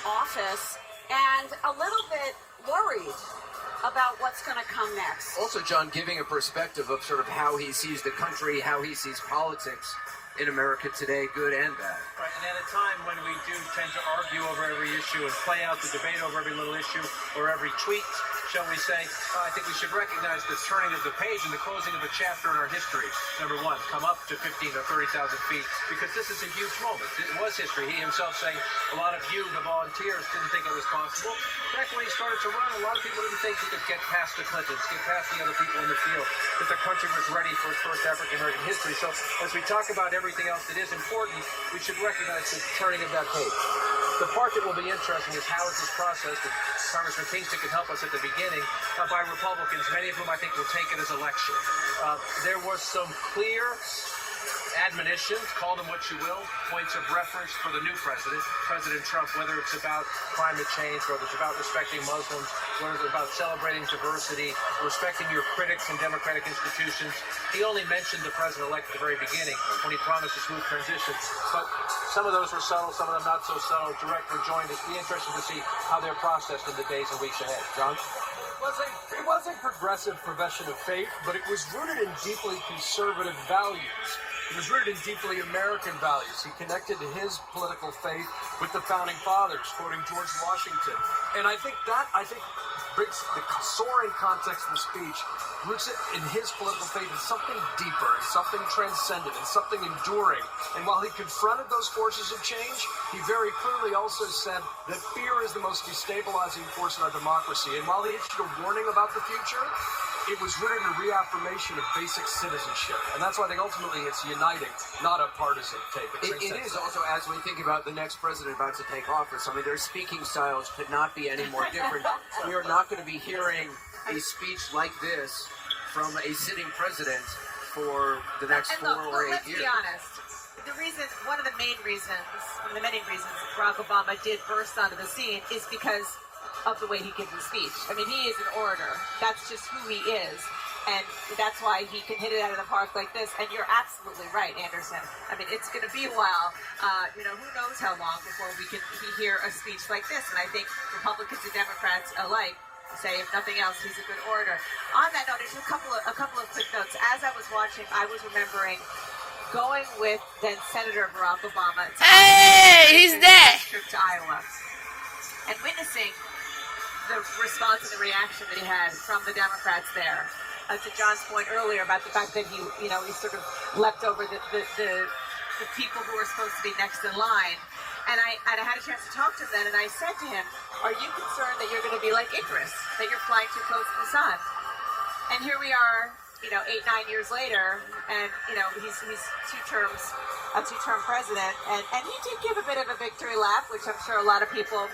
office and a little bit worried about what's going to come next. Also, John, giving a perspective of sort of how he sees the country, how he sees politics in America today, good and bad. Right, and at a time when we do tend to argue over every issue and play out the debate over every little issue or every tweet, shall we say, I think we should recognize the turning of the page and the closing of a chapter in our history. Number one, come up to 15 or 30,000 feet, because this is a huge moment. It was history. He himself saying a lot of you, the volunteers, didn't think it was possible. Back when he started to run, a lot of people didn't think he could get past the Clintons, get past the other people in the field, that the country was ready for its first African-American history. So as we talk about everything else that is important, we should recognize the turning of that page. The part that will be interesting is how is this processed, and Congressman Kingston can help us at the beginning, by Republicans, many of whom I think will take it as a lecture. There was some clear admonitions, call them what you will, points of reference for the new president, President Trump, whether it's about climate change, whether it's about respecting Muslims, whether it's about celebrating diversity, respecting your critics and democratic institutions. He only mentioned the president-elect at the very beginning when he promised a smooth transition. But some of those were subtle, some of them not so subtle, direct rejoinders. Be interesting to see how they're processed in the days and weeks ahead. John? It was a progressive profession of faith, but it was rooted in deeply conservative values. It was rooted in deeply American values. He connected his political faith with the founding fathers, quoting George Washington. And I think brings the soaring context of the speech, roots it in his political faith in something deeper, in something transcendent, in something enduring. And while he confronted those forces of change, he very clearly also said that fear is the most destabilizing force in our democracy. And while he issued a warning about the future, it was rooted in a reaffirmation of basic citizenship. And that's why I think ultimately it's uniting, not a partisan take. It is also, as we think about the next president about to take office, I mean, their speaking styles could not be any more different. We are not going to be hearing a speech like this from a sitting president for the next 4 or 8 years. Let's be honest. One of the many reasons Barack Obama did burst onto the scene is because of the way he gives his speech. I mean, he is an orator. That's just who he is. And that's why he can hit it out of the park like this. And you're absolutely right, Anderson. I mean, it's going to be a while. Who knows how long before we can hear a speech like this. And I think Republicans and Democrats alike say, if nothing else, he's a good orator. On that note, there's a couple of quick notes. As I was watching, I was remembering going with then Senator Barack Obama to he's there. Trip to Iowa and witnessing the response and the reaction that he had from the Democrats there. To John's point earlier about the fact that he sort of leapt over the people who were supposed to be next in line. And I had a chance to talk to him then, and I said to him, are you concerned that you're going to be like Icarus, that you're flying too close to the sun? And here we are, 8-9 years later, and he's a two-term president, and he did give a bit of a victory lap, which I'm sure a lot of people,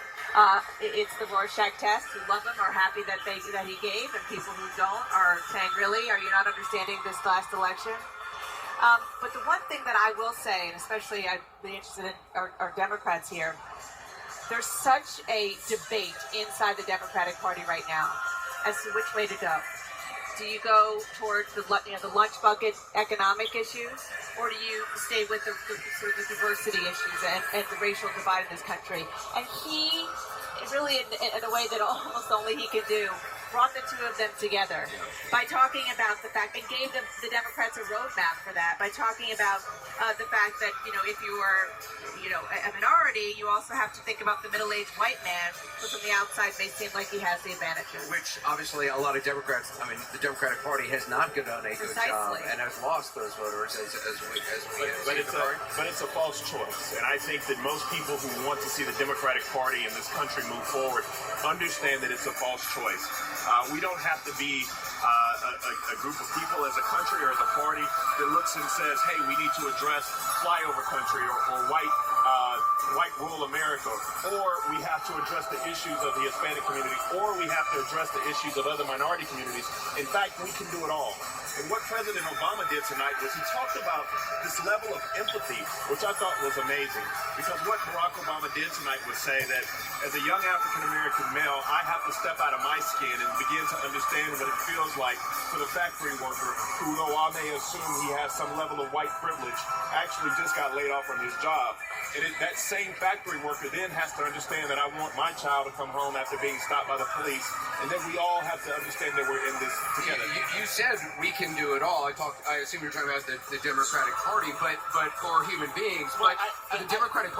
it's the Rorschach test, who love him are happy that he gave, and people who don't are saying, really, are you not understanding this last election? But the one thing that I will say, and especially I'd be interested in our Democrats here, there's such a debate inside the Democratic Party right now as to which way to go. Do you go towards the lunch bucket economic issues, or do you stay with the sort of the diversity issues and the racial divide in this country? And he really, in a way that almost only he could do, brought the two of them together by talking about the fact, and gave the Democrats a roadmap for that, by talking about the fact that, if you are, a minority, you also have to think about the middle-aged white man, who from the outside may seem like he has the advantages. Which, obviously, a lot of Democrats, the Democratic Party has not done a good job and has lost those voters but it's a false choice. And I think that most people who want to see the Democratic Party in this country move forward understand that it's a false choice. We don't have to be a group of people as a country or as a party that looks and says, hey, we need to address flyover country or white rural America, or we have to address the issues of the Hispanic community, or we have to address the issues of other minority communities. In fact, we can do it all. And what President Obama did tonight was he talked about this level of empathy, which I thought was amazing. Because what Barack Obama did tonight was say that as a young African-American male, I have to step out of my skin and begin to understand what it feels like for the factory worker who, though I may assume he has some level of white privilege, actually just got laid off from his job. And that same factory worker then has to understand that I want my child to come home after being stopped by the police, and then we all have to understand that we're in this together. You said we can do it all. I assume you're talking about the Democratic Party, but for human beings. But the Democratic